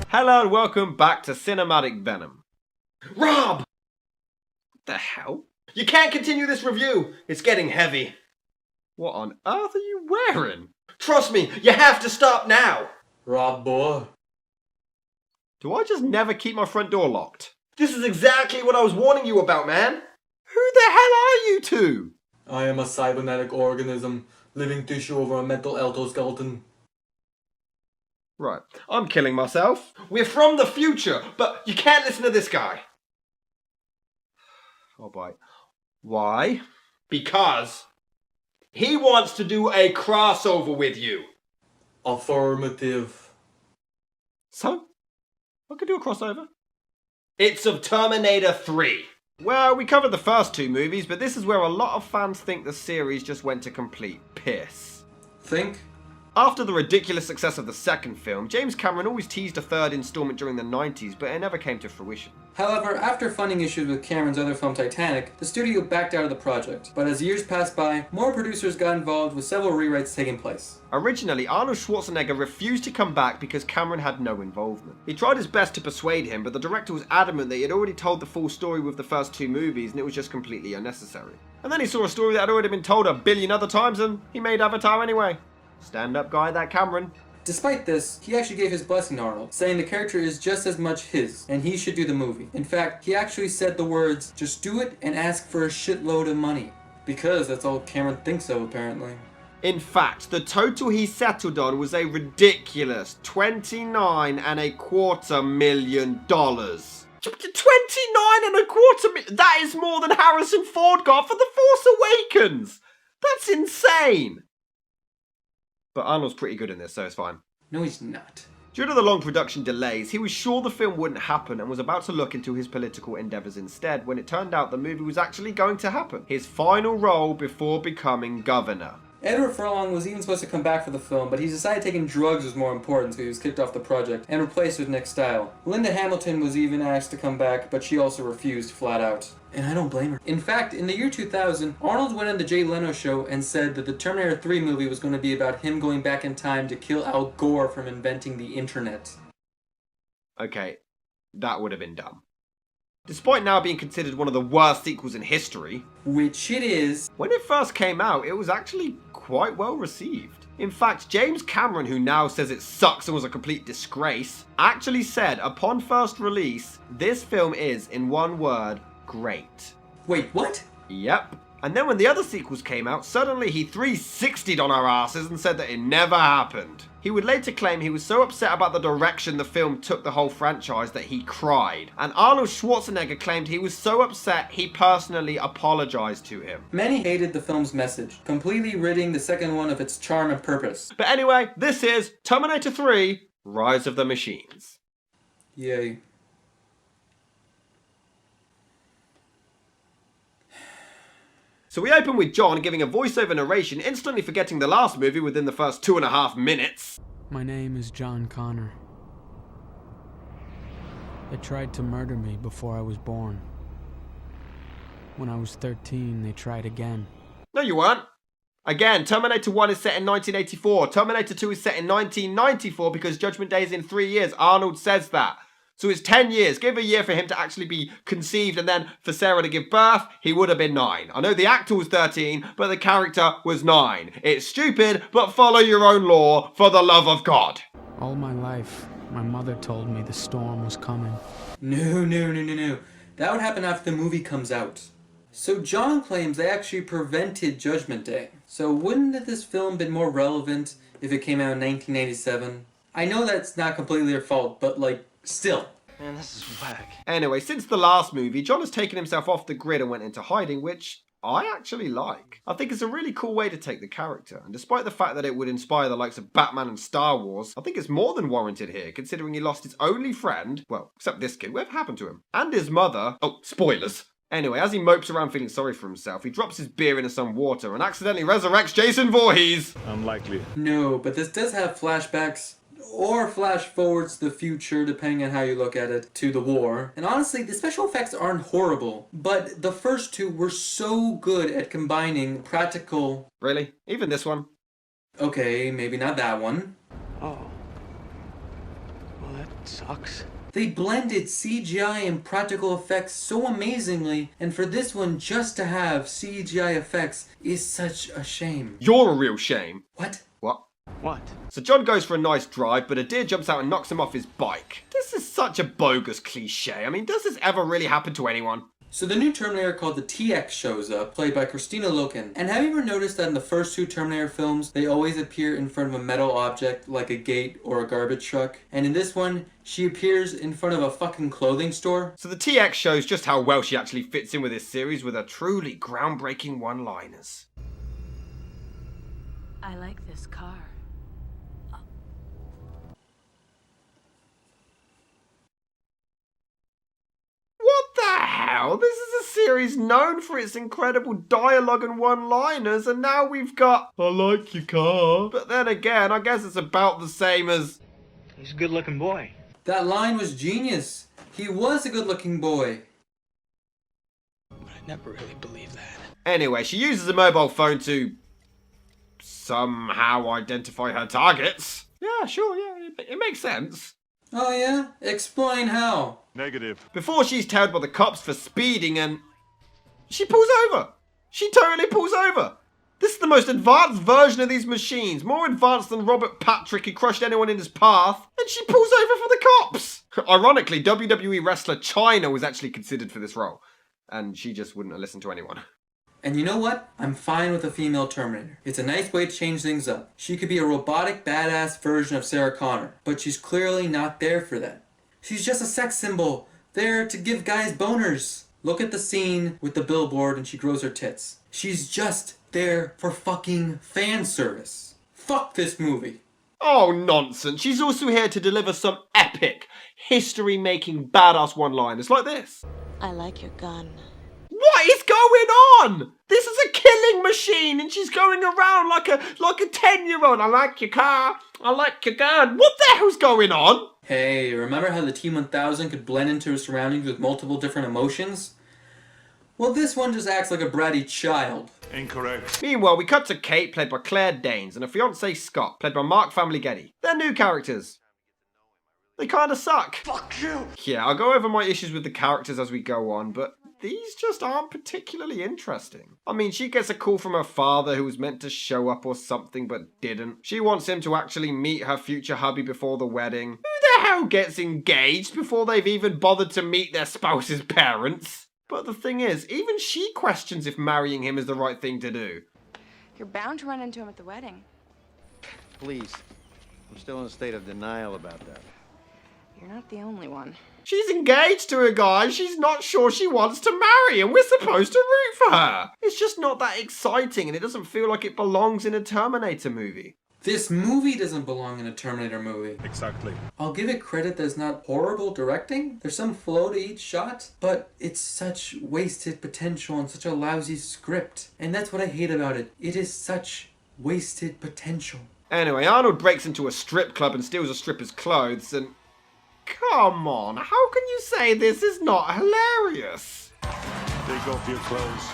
Hello and welcome back to Cinematic Venom. Rob! What the hell? You can't continue this review. It's getting heavy. What on earth are you wearing? Trust me, you have to stop now. Rob boy. Do I just never keep my front door locked? This is exactly what I was warning you about, man. Who the hell are you two? I am a cybernetic organism, living tissue over a mental exoskeleton. Right, I'm killing myself. We're from the future, but you can't listen to this guy. Oh boy. Why? Because he wants to do a crossover with you. Affirmative. So? I could do a crossover. It's of Terminator 3. Well, we covered the first two movies, but this is where a lot of fans think the series just went to complete piss. Think? After the ridiculous success of the second film, James Cameron always teased a third installment during the 90s, but it never came to fruition. However, after funding issues with Cameron's other film Titanic, the studio backed out of the project. But as years passed by, more producers got involved with several rewrites taking place. Originally, Arnold Schwarzenegger refused to come back because Cameron had no involvement. He tried his best to persuade him, but the director was adamant that he had already told the full story with the first two movies and it was just completely unnecessary. And then he saw a story that had already been told a billion other times and he made Avatar anyway. Stand up guy, that Cameron. Despite this, he actually gave his blessing to Arnold, saying the character is just as much his, and he should do the movie. In fact, he actually said the words, "Just do it and ask for a shitload of money." Because that's all Cameron thinks of, apparently. In fact, the total he settled on was a ridiculous $29.25 million. 29.25 million? That is more than Harrison Ford got for The Force Awakens! That's insane! But Arnold's pretty good in this, so it's fine. No, he's not. Due to the long production delays, he was sure the film wouldn't happen and was about to look into his political endeavours instead when it turned out the movie was actually going to happen. His final role before becoming governor. Edward Furlong was even supposed to come back for the film, but he decided taking drugs was more important, so he was kicked off the project and replaced with Nick Style. Linda Hamilton was even asked to come back, but she also refused flat out. And I don't blame her. In fact, in the year 2000, Arnold went on the Jay Leno show and said that the Terminator 3 movie was going to be about him going back in time to kill Al Gore from inventing the internet. Okay, that would have been dumb. Despite now being considered one of the worst sequels in history, Which it is. when it first came out, it was actually quite well received. In fact, James Cameron, who now says it sucks and was a complete disgrace, actually said upon first release, this film is, in one word, great. Wait, what? Yep. And then when the other sequels came out, suddenly he 360'd on our asses and said that it never happened. He would later claim he was so upset about the direction the film took the whole franchise that he cried. And Arnold Schwarzenegger claimed he was so upset he personally apologized to him. Many hated the film's message, completely ridding the second one of its charm and purpose. But anyway, this is Terminator 3: Rise of the Machines. Yay. So we open with John giving a voiceover narration, instantly forgetting the last movie within the first 2.5 minutes. My name is John Connor. They tried to murder me before I was born. When I was 13, they tried again. No, you weren't. Again, Terminator 1 is set in 1984. Terminator 2 is set in 1994 because Judgment Day is in 3 years. Arnold says that. So it's 10 years. Give a year for him to actually be conceived and then for Sarah to give birth, he would have been 9. I know the actor was 13, but the character was 9. It's stupid, but follow your own law for the love of God. All my life, my mother told me the storm was coming. No. That would happen after the movie comes out. So John claims they actually prevented Judgment Day. So wouldn't this film been more relevant if it came out in 1987? I know that's not completely their fault, but still. Man, this is whack. Anyway, since the last movie, John has taken himself off the grid and went into hiding, which I actually like. I think it's a really cool way to take the character, and despite the fact that it would inspire the likes of Batman and Star Wars, I think it's more than warranted here, considering he lost his only friend, well, except this kid, whatever happened to him, and his mother. Oh, spoilers. Anyway, as he mopes around feeling sorry for himself, he drops his beer into some water and accidentally resurrects Jason Voorhees. Unlikely. No, but this does have flashbacks, or flash forwards to the future, depending on how you look at it, to the war. And honestly, the special effects aren't horrible, but the first two were so good at combining practical... Really? Even this one? Okay, maybe not that one. Oh. Well, that That sucks. They blended CGI and practical effects so amazingly, and for this one just to have CGI effects is such a shame. You're a real shame. What? What? What? So John goes for a nice drive, but a deer jumps out and knocks him off his bike. This is such a bogus cliche. I mean, does this ever really happen to anyone? So the new Terminator called the TX shows up, played by Christina Loken. And have you ever noticed that in the first two Terminator films, they always appear in front of a metal object like a gate or a garbage truck? And in this one, she appears in front of a fucking clothing store. So the TX shows just how well she actually fits in with this series with her truly groundbreaking one-liners. I like this car. What the hell? This is a series known for its incredible dialogue and one-liners, and now we've got I like your car. But then again, I guess it's about the same as He's a good-looking boy. That line was genius. He was a good-looking boy. But I never really believed that. Anyway, she uses a mobile phone to somehow identify her targets. Yeah, sure, yeah, it makes sense. Oh yeah? Explain how. Negative. Before she's tailed by the cops for speeding and she pulls over. She totally pulls over. This is the most advanced version of these machines, more advanced than Robert Patrick who crushed anyone in his path, and she pulls over for the cops. Ironically, WWE wrestler Chyna was actually considered for this role, and she just wouldn't have listened to anyone. And you know what? I'm fine with a female Terminator. It's a nice way to change things up. She could be a robotic badass version of Sarah Connor, but she's clearly not there for that. She's just a sex symbol, there to give guys boners. Look at the scene with the billboard and she grows her tits. She's just there for fucking fan service. Fuck this movie. Oh, nonsense. She's also here to deliver some epic, history-making badass one-liners like this. I like your gun. What is going on? This is a killing machine and she's going around like a 10-year-old. I like your car. I like your gun. What the hell's going on? Hey, remember how the T-1000 could blend into her surroundings with multiple different emotions? Well, this one just acts like a bratty child. Incorrect. Meanwhile, we cut to Kate, played by Claire Danes, and her fiancé Scott, played by Mark Famighetti. They're new characters. They kinda suck. Fuck you. Yeah, I'll go over my issues with the characters as we go on, but these just aren't particularly interesting. I mean, she gets a call from her father who was meant to show up or something but didn't. She wants him to actually meet her future hubby before the wedding. Who the hell gets engaged before they've even bothered to meet their spouse's parents? But the thing is, even she questions if marrying him is the right thing to do. You're bound to run into him at the wedding. Please. I'm still in a state of denial about that. You're not the only one. She's engaged to a guy she's not sure she wants to marry, and we're supposed to root for her. It's just not that exciting, and it doesn't feel like it belongs in a Terminator movie. This movie doesn't belong in a Terminator movie. Exactly. I'll give it credit that it's not horrible directing. There's some flow to each shot, but it's such wasted potential and such a lousy script. And that's what I hate about it. It is such wasted potential. Anyway, Arnold breaks into a strip club and steals a stripper's clothes, and come on, how can you say this is not hilarious? Take off your clothes.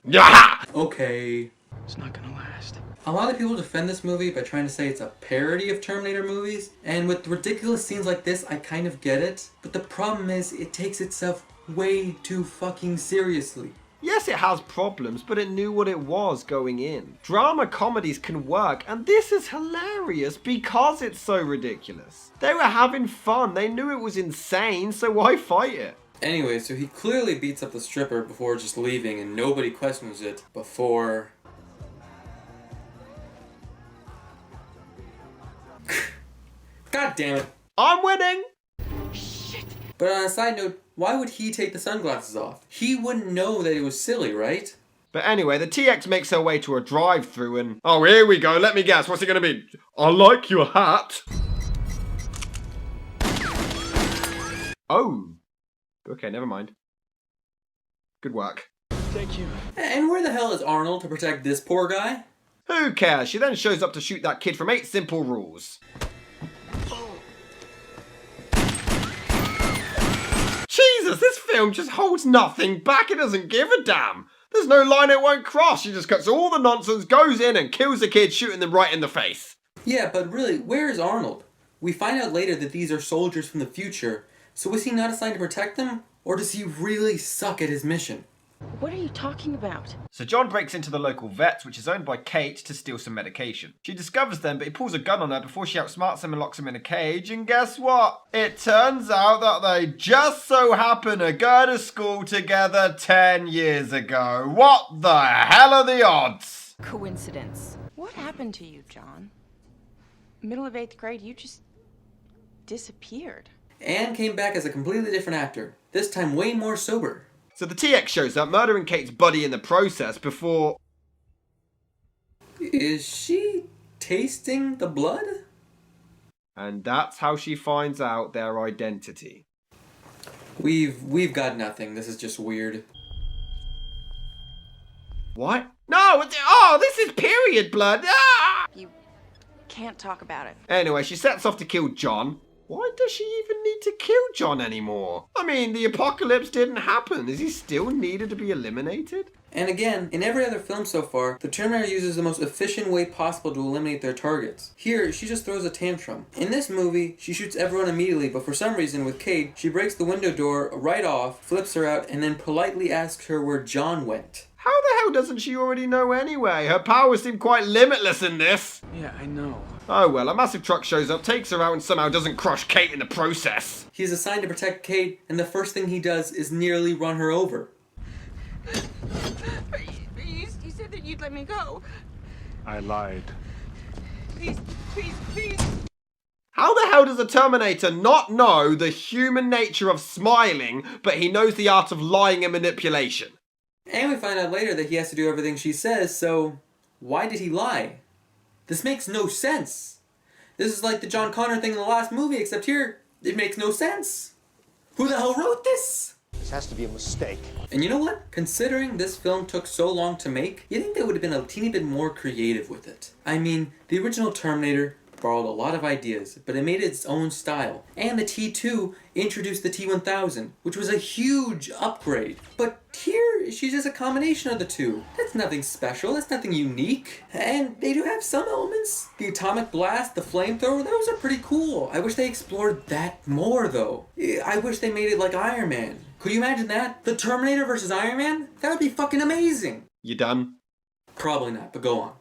Yeah! Okay. It's not gonna last. A lot of people defend this movie by trying to say it's a parody of Terminator movies, and with ridiculous scenes like this, I kind of get it. But the problem is, it takes itself way too fucking seriously. Yes, it has problems, but it knew what it was going in. Drama comedies can work, and this is hilarious because it's so ridiculous. They were having fun, they knew it was insane, so why fight it? Anyway, so he clearly beats up the stripper before just leaving, and nobody questions it before... God damn it. I'm winning! But on a side note, why would he take the sunglasses off? He wouldn't know that it was silly, right? But anyway, the TX makes her way to a drive-thru and... Oh, here we go, let me guess, what's it gonna be? I like your hat. Oh. Okay, never mind. Good work. Thank you. And where the hell is Arnold to protect this poor guy? Who cares? She then shows up to shoot that kid from 8 Simple Rules. Jesus, this film just holds nothing back. It doesn't give a damn. There's no line it won't cross. She just cuts all the nonsense, goes in and kills the kid, shooting them right in the face. Yeah, but really, where is Arnold? We find out later that these are soldiers from the future, so is he not assigned to protect them? Or does he really suck at his mission? What are you talking about? So John breaks into the local vet's, which is owned by Kate, to steal some medication. She discovers them, but he pulls a gun on her before she outsmarts him and locks him in a cage. And guess what? It turns out that they just so happen to go to school together 10 years ago. What the hell are the odds? Coincidence. What happened to you, John? Middle of 8th grade, you just disappeared. And came back as a completely different actor, this time way more sober. So the TX shows up, murdering Kate's buddy in the process before... Is she tasting the blood? And that's how she finds out their identity. We've got nothing. This is just weird. What? No! Oh, this is period blood! Ah! You can't talk about it. Anyway, she sets off to kill John. Why does she even need to kill John anymore? I mean, the apocalypse didn't happen. Is he still needed to be eliminated? And again, in every other film so far, the Terminator uses the most efficient way possible to eliminate their targets. Here, she just throws a tantrum. In this movie, she shoots everyone immediately, but for some reason with Kate, she breaks the window door right off, flips her out, and then politely asks her where John went. How the hell doesn't she already know anyway? Her powers seem quite limitless in this. Yeah, I know. Oh well, a massive truck shows up, takes her out, and somehow doesn't crush Kate in the process. He is assigned to protect Kate, and the first thing he does is nearly run her over. You said that you'd let me go. I lied. Please, please, please. How the hell does a Terminator not know the human nature of smiling, but he knows the art of lying and manipulation? And we find out later that he has to do everything she says, so why did he lie? This makes no sense. This is like the John Connor thing in the last movie, except here, it makes no sense. Who the hell wrote this? This has to be a mistake. And you know what? Considering this film took so long to make, you think they would have been a teeny bit more creative with it. I mean, the original Terminator borrowed a lot of ideas, but it made it its own style. And the T2 introduced the T1000, which was a huge upgrade. But here, she's just a combination of the two. That's nothing special, that's nothing unique. And they do have some elements. The atomic blast, the flamethrower, those are pretty cool. I wish they explored that more though. I wish they made it like Iron Man. Could you imagine that? The Terminator versus Iron Man? That would be fucking amazing. You done? Probably not, but go on.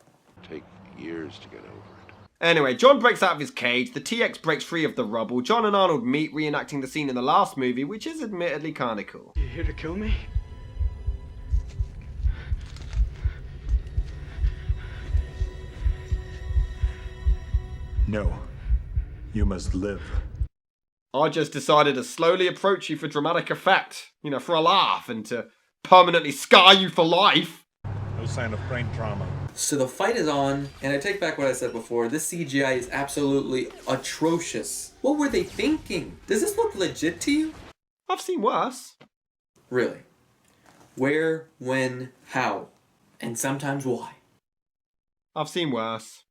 Take years to get over it. Anyway, John breaks out of his cage, the TX breaks free of the rubble, John and Arnold meet, reenacting the scene in the last movie, which is admittedly kinda cool. You here to kill me? No. You must live. I just decided to slowly approach you for dramatic effect, you know, for a laugh, and to permanently scar you for life. No sign of brain trauma. So the fight is on, and I take back what I said before, this CGI is absolutely atrocious. What were they thinking? Does this look legit to you? I've seen worse. Really? Where, when, how? And sometimes why? I've seen worse.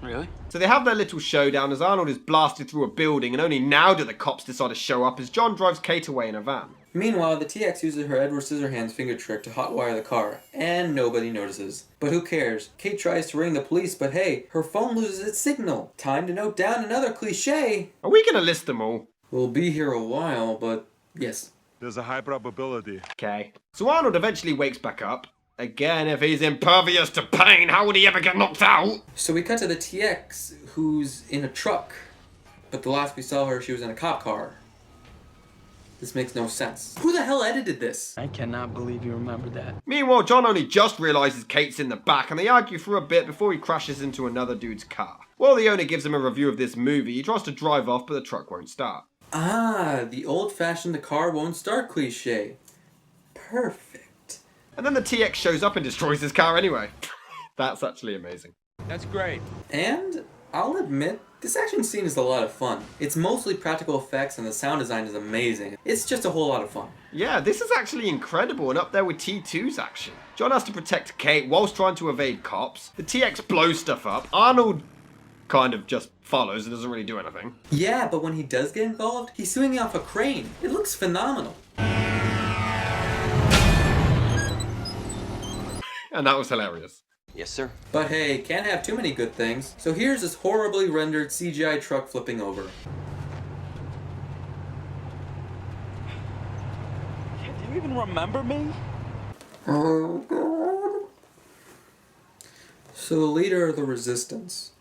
Really? So they have their little showdown as Arnold is blasted through a building, and only now do the cops decide to show up as John drives Kate away in a van. Meanwhile, the TX uses her Edward Scissorhands finger trick to hotwire the car, and nobody notices. But who cares? Kate tries to ring the police, but hey, her phone loses its signal. Time to note down another cliche. Are we gonna list them all? We'll be here a while, but yes. There's a high probability. Okay. So Arnold eventually wakes back up. Again, if he's impervious to pain, how would he ever get knocked out? So we cut to the TX, who's in a truck. But the last we saw her, she was in a cop car. This makes no sense. Who the hell edited this? I cannot believe you remember that. Meanwhile, John only just realises Kate's in the back, and they argue for a bit before he crashes into another dude's car. While the owner gives him a review of this movie, he tries to drive off, but the truck won't start. Ah, the old-fashioned the car won't start cliche. Perfect. And then the TX shows up and destroys his car anyway. That's actually amazing. That's great. And I'll admit, this action scene is a lot of fun. It's mostly practical effects and the sound design is amazing. It's just a whole lot of fun. Yeah, this is actually incredible and up there with T2's action. John has to protect Kate whilst trying to evade cops. The TX blows stuff up. Arnold kind of just follows and doesn't really do anything. Yeah, but when he does get involved, he's swinging off a crane. It looks phenomenal. And that was hilarious. Yes, sir. But hey, can't have too many good things. So here's this horribly rendered CGI truck flipping over. Do you even remember me? Oh god. So the leader of the Resistance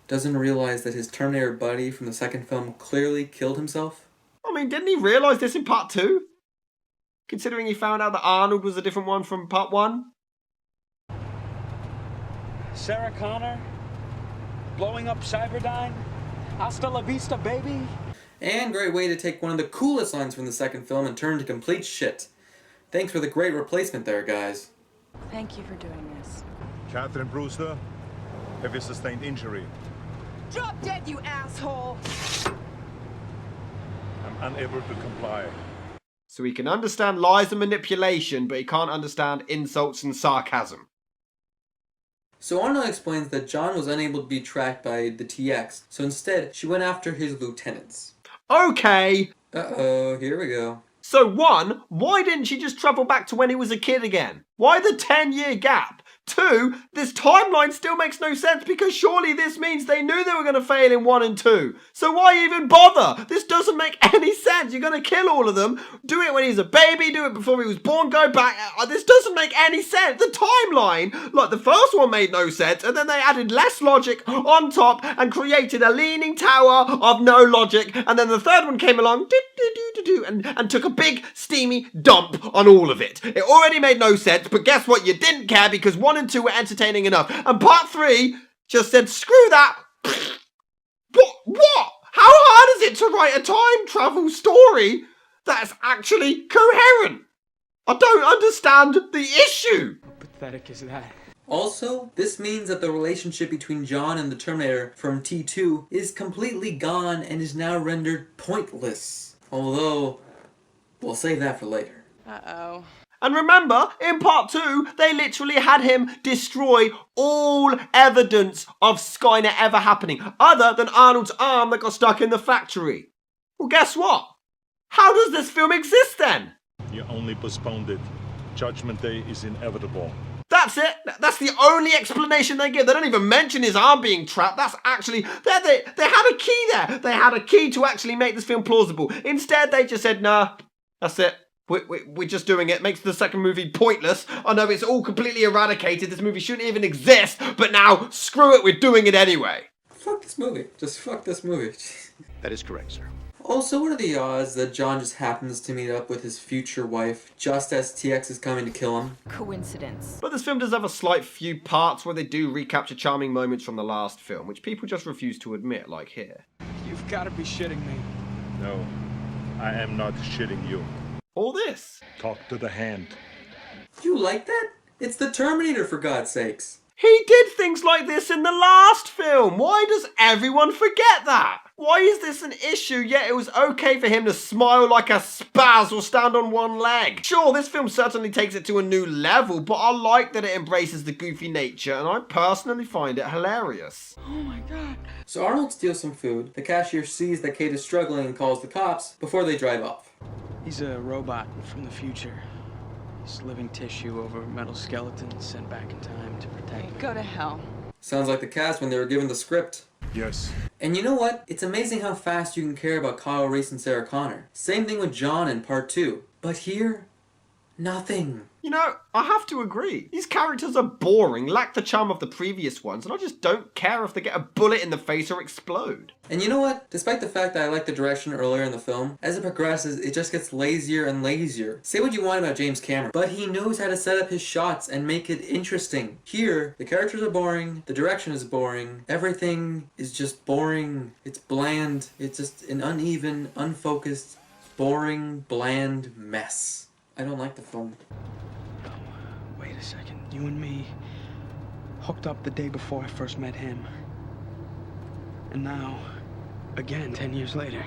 doesn't realize that his Terminator buddy from the second film clearly killed himself? I mean, didn't he realise this in part 2? Considering he found out that Arnold was a different one from part 1? Sarah Connor? Blowing up Cyberdyne? Hasta la vista, baby? And great way to take one of the coolest lines from the second film and turn to complete shit. Thanks for the great replacement there, guys. Thank you for doing this. Catherine Brewster, have you sustained injury? Drop dead, you asshole! I'm unable to comply. So he can understand lies and manipulation, but he can't understand insults and sarcasm. So Arnold explains that John was unable to be tracked by the TX, so instead she went after his lieutenants. Okay! Uh-oh, here we go. So 1, why didn't she just travel back to when he was a kid again? Why the 10-year gap? 2, this timeline still makes no sense because surely this means they knew they were going to fail in 1 and 2. So why even bother? This doesn't make any sense. You're going to kill all of them. Do it when he's a baby. Do it before he was born. Go back. This doesn't make any sense. The timeline, like the first one made no sense. And then they added less logic on top and created a leaning tower of no logic. And then the third one came along and took a big steamy dump on all of it. It already made no sense. But guess what? You didn't care because 1 and 2 were entertaining enough. And part 3 just said, screw that. What? How hard is it to write a time travel story that's actually coherent? I don't understand the issue. How pathetic is that? Also, this means that the relationship between John and the Terminator from T2 is completely gone and is now rendered pointless. Although, we'll save that for later. Uh-oh. And remember, in part 2, they literally had him destroy all evidence of Skynet ever happening, other than Arnold's arm that got stuck in the factory. Well, guess what? How does this film exist then? You only postponed it. Judgment Day is inevitable. That's it. That's the only explanation they give. They don't even mention his arm being trapped. That's actually... They had a key there. They had a key to actually make this film plausible. Instead, they just said, nah, that's it. We're just doing it. Makes the second movie pointless. I know it's all completely eradicated. This movie shouldn't even exist. But now, screw it. We're doing it anyway. Fuck this movie. Just fuck this movie. That is correct, sir. Also, what are the odds that John just happens to meet up with his future wife just as TX is coming to kill him? Coincidence. But this film does have a slight few parts where they do recapture charming moments from the last film, which people just refuse to admit, like here. You've got to be shitting me. No, I am not shitting you. All this. Talk to the hand. You like that? It's the Terminator, for God's sakes. He did things like this in the last film. Why does everyone forget that? Why is this an issue, yet it was okay for him to smile like a spaz or stand on one leg? Sure, this film certainly takes it to a new level, but I like that it embraces the goofy nature, and I personally find it hilarious. Oh my god. So Arnold steals some food. The cashier sees that Kate is struggling and calls the cops before they drive off. He's a robot from the future. He's living tissue over metal skeletons sent back in time to protect me. Go to hell. Sounds like the cast when they were given the script. Yes. And you know what? It's amazing how fast you can care about Kyle Reese and Sarah Connor. Same thing with John in part 2. But here, nothing. You know, I have to agree. These characters are boring, lack the charm of the previous ones, and I just don't care if they get a bullet in the face or explode. And you know what? Despite the fact that I like the direction earlier in the film, as it progresses, it just gets lazier and lazier. Say what you want about James Cameron, but he knows how to set up his shots and make it interesting. Here, the characters are boring, the direction is boring, everything is just boring, it's bland, it's just an uneven, unfocused, boring, bland mess. I don't like the film. Wait a second. You and me hooked up the day before I first met him. And now, again, 10 years later.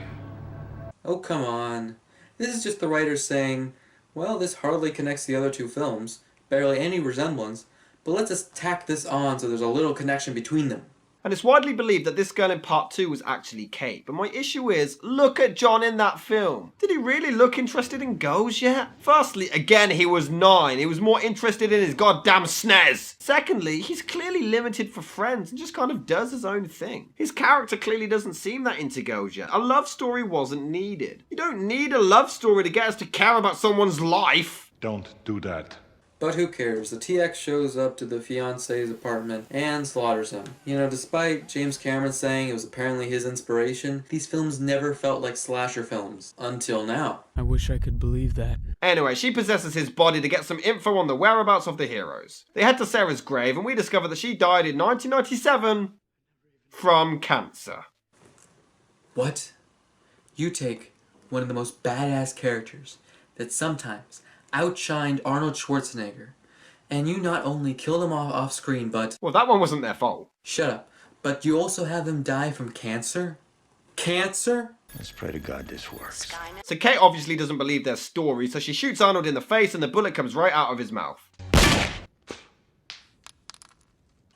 Oh, come on. This is just the writers saying, well, this hardly connects the other two films, barely any resemblance, but let's just tack this on so there's a little connection between them. And it's widely believed that this girl in part 2 was actually Kate. But my issue is, look at John in that film. Did he really look interested in girls yet? Firstly, again, he was 9. He was more interested in his goddamn SNES. Secondly, he's clearly limited for friends and just kind of does his own thing. His character clearly doesn't seem that into girls yet. A love story wasn't needed. You don't need a love story to get us to care about someone's life. Don't do that. But who cares? The TX shows up to the fiancé's apartment and slaughters him. You know, despite James Cameron saying it was apparently his inspiration, these films never felt like slasher films. Until now. I wish I could believe that. Anyway, she possesses his body to get some info on the whereabouts of the heroes. They head to Sarah's grave and we discover that she died in 1997 from cancer. What? You take one of the most badass characters that sometimes outshined Arnold Schwarzenegger, and you not only killed him off screen, but... Well, that one wasn't their fault. Shut up. But you also have him die from cancer? Cancer? Let's pray to God this works. So Kate obviously doesn't believe their story, so she shoots Arnold in the face and the bullet comes right out of his mouth.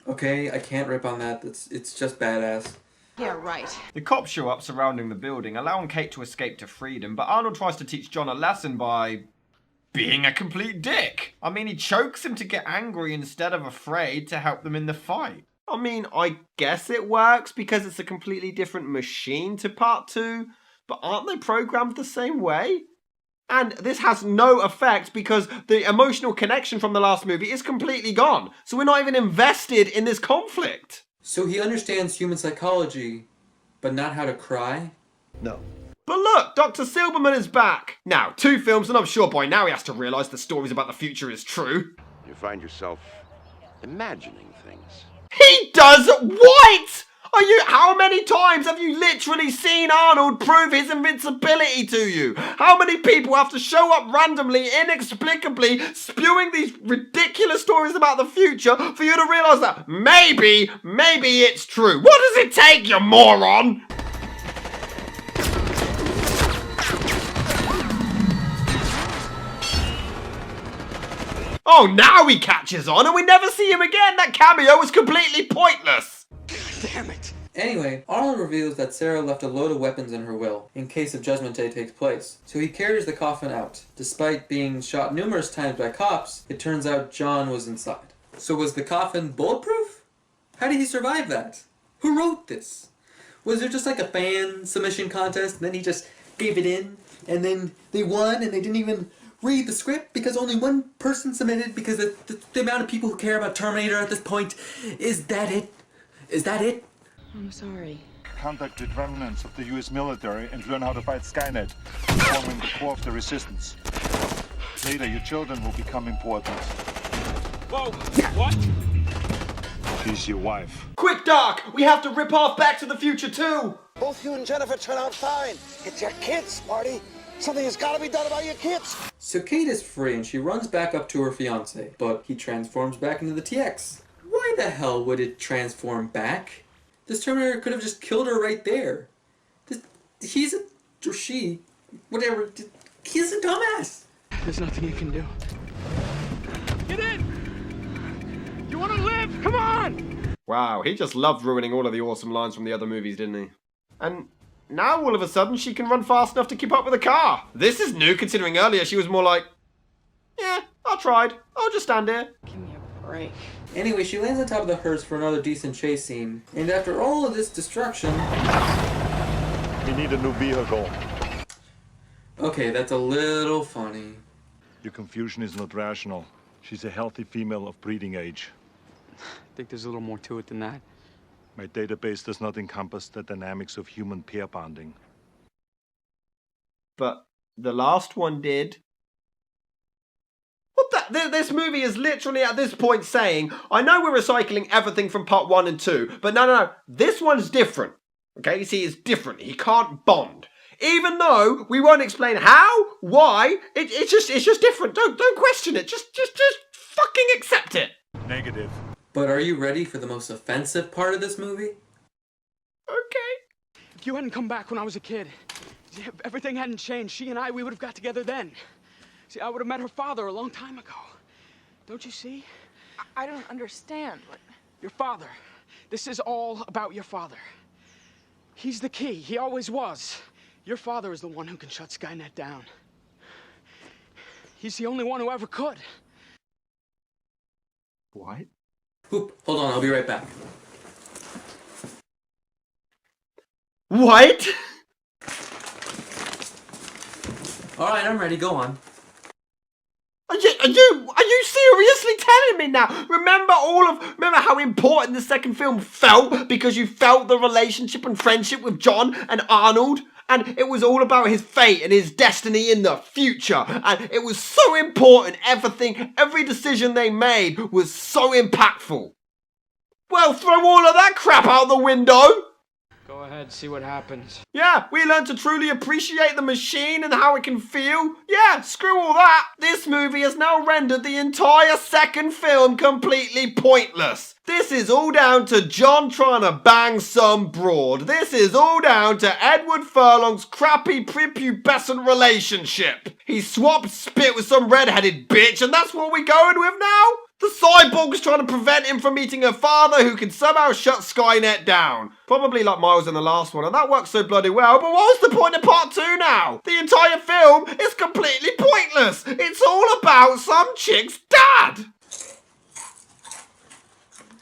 Okay, I can't rip on that. It's just badass. Yeah, right. The cops show up surrounding the building, allowing Kate to escape to freedom, but Arnold tries to teach John a lesson by... being a complete dick. I mean, he chokes him to get angry instead of afraid to help them in the fight. I mean, I guess it works because it's a completely different machine to part 2, but aren't they programmed the same way? And this has no effect because the emotional connection from the last movie is completely gone. So we're not even invested in this conflict. So he understands human psychology, but not how to cry? No. But look, Dr. Silberman is back. Now, 2 films, and I'm sure by now he has to realise the stories about the future is true. You find yourself imagining things. He does what? How many times have you literally seen Arnold prove his invincibility to you? How many people have to show up randomly, inexplicably, spewing these ridiculous stories about the future for you to realise that maybe it's true? What does it take, you moron? Oh, now he catches on and we never see him again. That cameo was completely pointless. Damn it. Anyway, Arnold reveals that Sarah left a load of weapons in her will, in case of Judgment Day takes place. So he carries the coffin out. Despite being shot numerous times by cops, it turns out John was inside. So was the coffin bulletproof? How did he survive that? Who wrote this? Was there just like a fan submission contest and then he just gave it in? And then they won and they didn't even read the script because only one person submitted because the amount of people who care about Terminator at this point. Is that it? Is that it? I'm sorry. Contact with remnants of the US military and learn how to fight Skynet, forming the core of the resistance. Later, your children will become important. Whoa, what? She's your wife. Quick, Doc! We have to rip off Back to the Future too! Both you and Jennifer turn out fine. It's your kids, Marty. Something has got to be done about your kids. So Kate is free and she runs back up to her fiancé, but he transforms back into the TX. Why the hell would it transform back? This Terminator could have just killed her right there. He's a dumbass. There's nothing you can do. Get in! You want to live? Come on! Wow, he just loved ruining all of the awesome lines from the other movies, didn't he? And now all of a sudden she can run fast enough to keep up with a car. This is new considering earlier she was more like, yeah, I tried. I'll just stand here. Give me a break. Anyway, she lands on top of the hearse for another decent chase scene. And after all of this destruction... We need a new vehicle. Okay, that's a little funny. Your confusion is not rational. She's a healthy female of breeding age. I think there's a little more to it than that. My database does not encompass the dynamics of human pair bonding. But the last one did. What the? This movie is literally at this point saying, I know we're recycling everything from part 1 and 2, but no. This one's different. Okay, you see, it's different. He can't bond. Even though we won't explain how, why, it's just different. Don't question it. Just fucking accept it. Negative. But are you ready for the most offensive part of this movie? Okay. If you hadn't come back when I was a kid, if everything hadn't changed, she and we would have got together then. See, I would have met her father a long time ago. Don't you see? I don't understand. What? Your father. This is all about your father. He's the key. He always was. Your father is the one who can shut Skynet down. He's the only one who ever could. What? Oop, hold on, I'll be right back. What? Alright, I'm ready, go on. Are you seriously telling me now? Remember how important the second film felt because you felt the relationship and friendship with John and Arnold? And it was all about his fate and his destiny in the future. And it was so important. Every decision they made was so impactful. Well, throw all of that crap out the window. Go ahead, see what happens. Yeah, we learned to truly appreciate the machine and how it can feel. Yeah, screw all that. This movie has now rendered the entire second film completely pointless. This is all down to John trying to bang some broad. This is all down to Edward Furlong's crappy prepubescent relationship. He swapped spit with some redheaded bitch and that's what we're going with now? The cyborg's trying to prevent him from meeting her father who can somehow shut Skynet down. Probably like Miles in the last one, and that works so bloody well, but what's the point of part 2 now? The entire film is completely pointless. It's all about some chick's dad.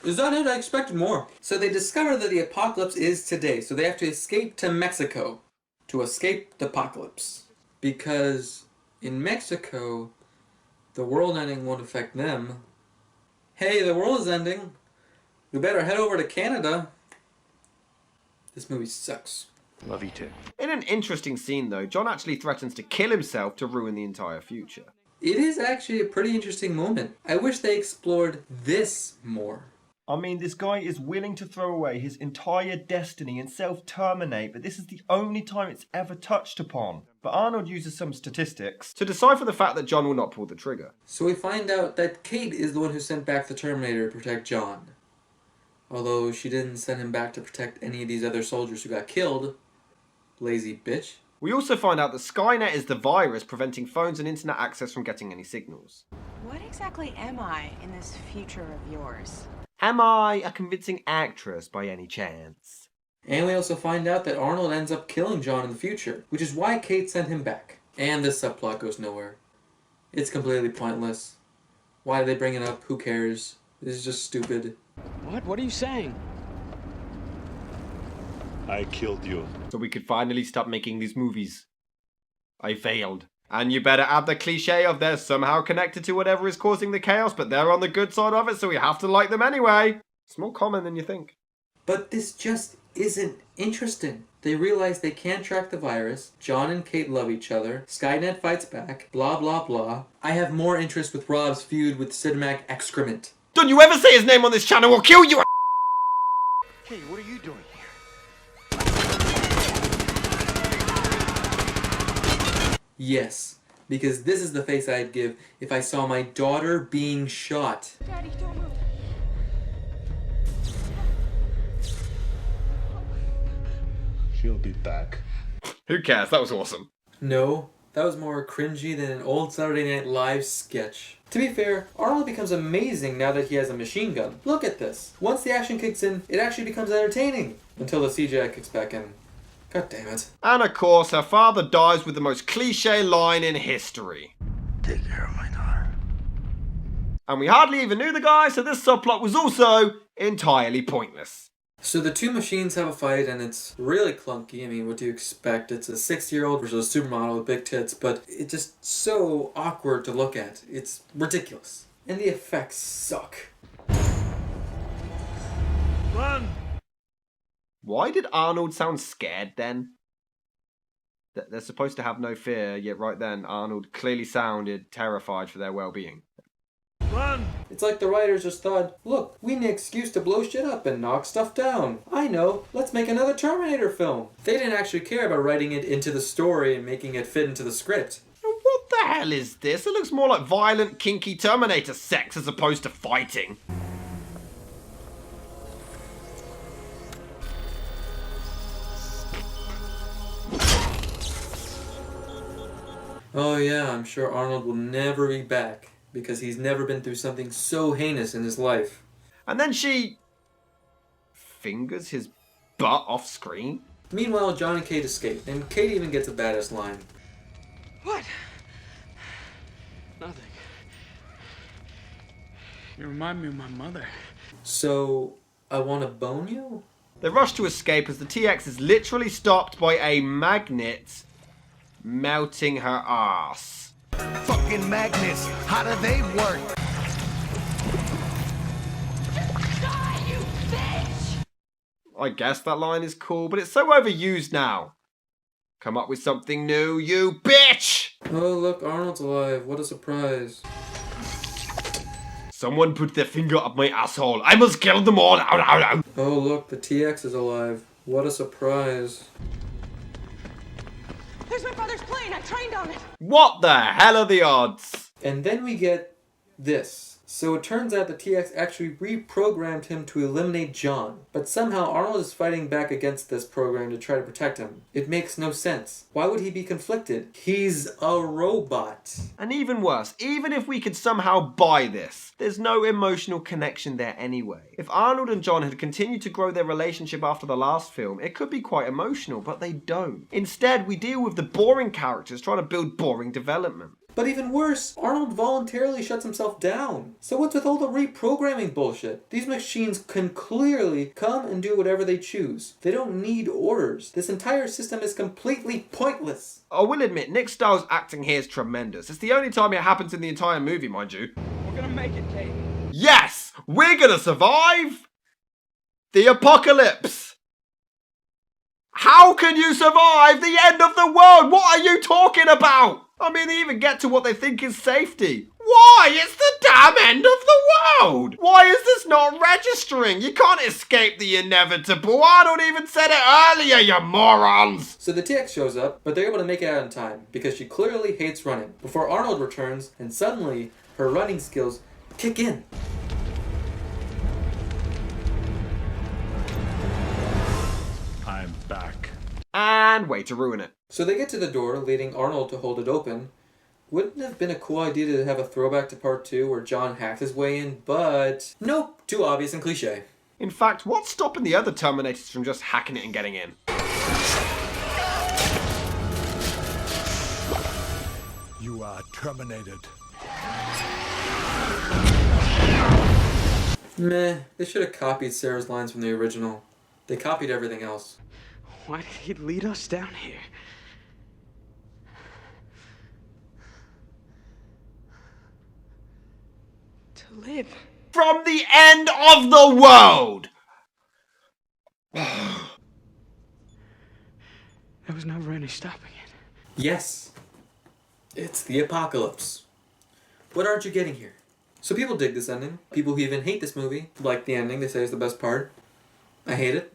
Is that it? I expected more. So they discover that the apocalypse is today, so they have to escape to Mexico to escape the apocalypse. Because in Mexico, the world ending won't affect them. Hey, the world is ending. We better head over to Canada. This movie sucks. Love you too. In an interesting scene though, John actually threatens to kill himself to ruin the entire future. It is actually a pretty interesting moment. I wish they explored this more. I mean, this guy is willing to throw away his entire destiny and self-terminate, but this is the only time it's ever touched upon. But Arnold uses some statistics to decipher the fact that John will not pull the trigger. So we find out that Kate is the one who sent back the Terminator to protect John. Although she didn't send him back to protect any of these other soldiers who got killed. Lazy bitch. We also find out that Skynet is the virus preventing phones and internet access from getting any signals. What exactly am I in this future of yours? Am I a convincing actress by any chance? And we also find out that Arnold ends up killing John in the future, which is why Kate sent him back. And this subplot goes nowhere. It's completely pointless. Why did they bring it up? Who cares? This is just stupid. What? What are you saying? I killed you. So we could finally stop making these movies. I failed. And you better add the cliche of they're somehow connected to whatever is causing the chaos, but they're on the good side of it, so we have to like them anyway. It's more common than you think. But this just isn't interesting. They realize they can't track the virus, John and Kate love each other, Skynet fights back, blah blah blah. I have more interest with Rob's feud with Cinemac excrement. Don't you ever say his name on this channel, we'll kill you! Hey, what are you doing here? Yes, because this is the face I'd give if I saw my daughter being shot. Daddy, don't move. She'll be back. Who cares? That was awesome. No, that was more cringy than an old Saturday Night Live sketch. To be fair, Arnold becomes amazing now that he has a machine gun. Look at this. Once the action kicks in, it actually becomes entertaining. Until the CGI kicks back in. God damn it. And of course, her father dies with the most cliche line in history. Take care of my daughter. And we hardly even knew the guy, so this subplot was also entirely pointless. So the two machines have a fight and it's really clunky. I mean, what do you expect? It's a 6-year-old versus a supermodel with big tits, but it's just so awkward to look at. It's ridiculous. And the effects suck. Run! Why did Arnold sound scared then? They're supposed to have no fear, yet right then Arnold clearly sounded terrified for their well-being. Run! It's like the writers just thought, look, we need an excuse to blow shit up and knock stuff down. I know, let's make another Terminator film. They didn't actually care about writing it into the story and making it fit into the script. What the hell is this? It looks more like violent, kinky Terminator sex as opposed to fighting. Oh yeah, I'm sure Arnold will never be back, because he's never been through something so heinous in his life. And then she fingers his butt off screen? Meanwhile, John and Kate escape, and Kate even gets a badass line. What? Nothing. You remind me of my mother. So, I want to bone you? They rush to escape as the TX is literally stopped by a magnet melting her ass. Fucking magnets, how do they work? Die, you bitch! I guess that line is cool, but it's so overused now. Come up with something new, you bitch! Oh, look, Arnold's alive. What a surprise. Someone put their finger up my asshole. I must kill them all. Ow, ow, ow. Oh, look, the TX is alive. What a surprise. There's my father's plane. I trained on it. What the hell are the odds? And then we get this. So it turns out the TX actually reprogrammed him to eliminate John. But somehow Arnold is fighting back against this program to try to protect him. It makes no sense. Why would he be conflicted? He's a robot. And even worse, even if we could somehow buy this, there's no emotional connection there anyway. If Arnold and John had continued to grow their relationship after the last film, it could be quite emotional, but they don't. Instead, we deal with the boring characters trying to build boring development. But even worse, Arnold voluntarily shuts himself down. So what's with all the reprogramming bullshit? These machines can clearly come and do whatever they choose. They don't need orders. This entire system is completely pointless. I will admit, Nick Stahl's acting here is tremendous. It's the only time it happens in the entire movie, mind you. We're gonna make it, Kate. Yes! We're gonna survive the apocalypse! How can you survive the end of the world? What are you talking about? I mean, they even get to what they think is safety. Why? It's the damn end of the world! Why is this not registering? You can't escape the inevitable. Arnold even said it earlier, you morons! So the TX shows up, but they're able to make it out in time, because she clearly hates running, before Arnold returns, and suddenly, her running skills kick in. I'm back. And way to ruin it. So they get to the door, leading Arnold to hold it open. Wouldn't it have been a cool idea to have a throwback to part 2 where John hacked his way in, but nope, too obvious and cliche. In fact, what's stopping the other Terminators from just hacking it and getting in? You are terminated. Meh, they should have copied Sarah's lines from the original. They copied everything else. Why did he lead us down here? To live. From the end of the world! There was never any stopping it. Yes, it's the apocalypse. What aren't you getting here? So people dig this ending. People who even hate this movie like the ending. They say it's the best part. I hate it.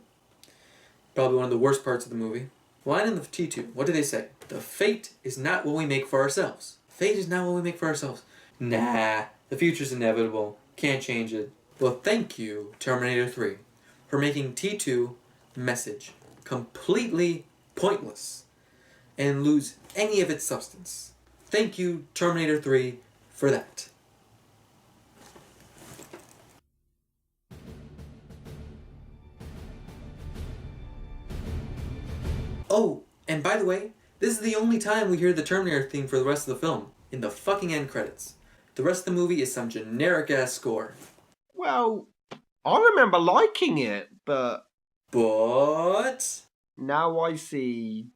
Probably one of the worst parts of the movie. Line in the T2. What do they say? The fate is not what we make for ourselves. Fate is not what we make for ourselves. Nah, the future's inevitable. Can't change it. Well, thank you, Terminator 3, for making T2 message completely pointless and lose any of its substance. Thank you, Terminator 3, for that. Oh, and by the way, this is the only time we hear the Terminator theme for the rest of the film, in the fucking end credits. The rest of the movie is some generic-ass score. Well, I remember liking it, but... Now I see...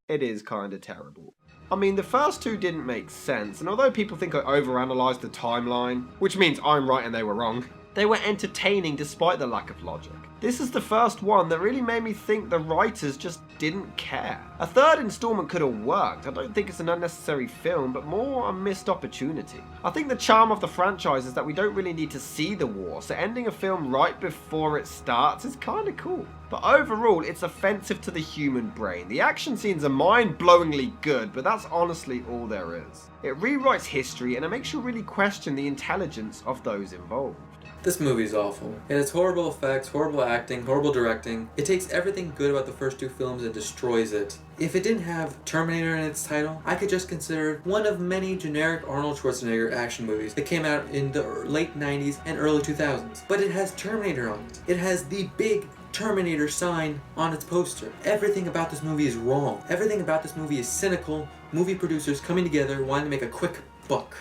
it is kinda terrible. I mean, the first two didn't make sense, and although people think I overanalyzed the timeline, which means I'm right and they were wrong, they were entertaining despite the lack of logic. This is the first one that really made me think the writers just didn't care. A third installment could have worked. I don't think it's an unnecessary film, but more a missed opportunity. I think the charm of the franchise is that we don't really need to see the war, so ending a film right before it starts is kinda cool. But overall, it's offensive to the human brain. The action scenes are mind-blowingly good, but that's honestly all there is. It rewrites history and it makes you really question the intelligence of those involved. This movie's awful. It has horrible effects, horrible acting, horrible directing. It takes everything good about the first two films and destroys it. If it didn't have Terminator in its title, I could just consider it one of many generic Arnold Schwarzenegger action movies that came out in the late 90s and early 2000s. But it has Terminator on it. It has the big Terminator sign on its poster. Everything about this movie is wrong. Everything about this movie is cynical. Movie producers coming together wanting to make a quick buck.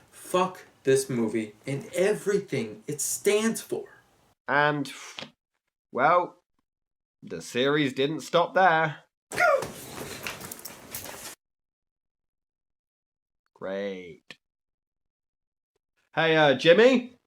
Fuck this movie and everything it stands for. And, well, the series didn't stop there. Great. Hey, Jimmy?